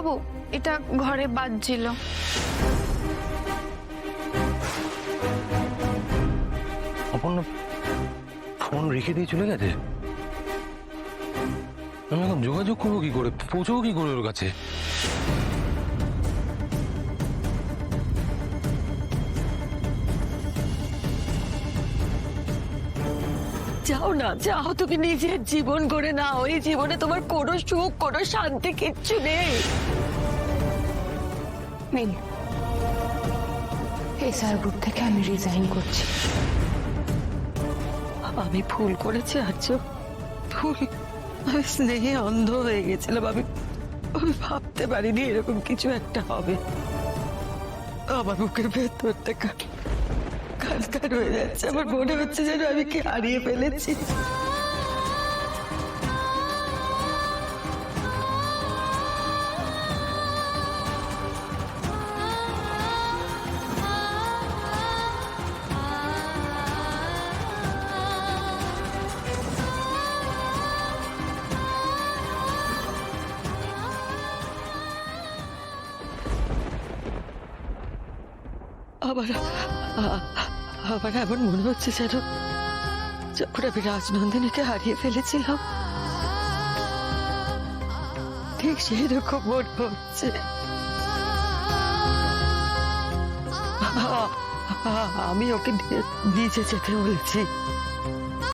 বাবু, এটা ঘরে বাজছিল। অপর্ণা ফোন রেখে দিয়ে চলে গেছে। আমি এখন যোগাযোগ করবো কি করে, পৌঁছবো কি করে ওর কাছে? যাও না, যাও, তুমি নিজের জীবন গড়ে নাও। এই জীবনে তোমার কোনো সুখ, কোনো শান্তি কিচ্ছু নেই। এসআর গ্রুপ থেকে আমি রিজাইন করছি। আমি ভুল করেছি আর্য, ভুল। আমি স্নেহে অন্ধ হয়ে গেছিলাম। আমি ভাবতে পারিনি এরকম কিছু একটা হবে। আমার বুকের ভেতরটা কার হয়ে যাচ্ছে। আমার মনে হচ্ছে যেন আমি কি হারিয়ে ফেলেছি। আবার আবার এমন মনে হচ্ছে যেন যখন আমি রাজনন্দিনীকে হারিয়ে ফেলেছিলাম, ঠিক সেরকম মনে হচ্ছে। আমি ওকে নিচে যেতে বলেছি।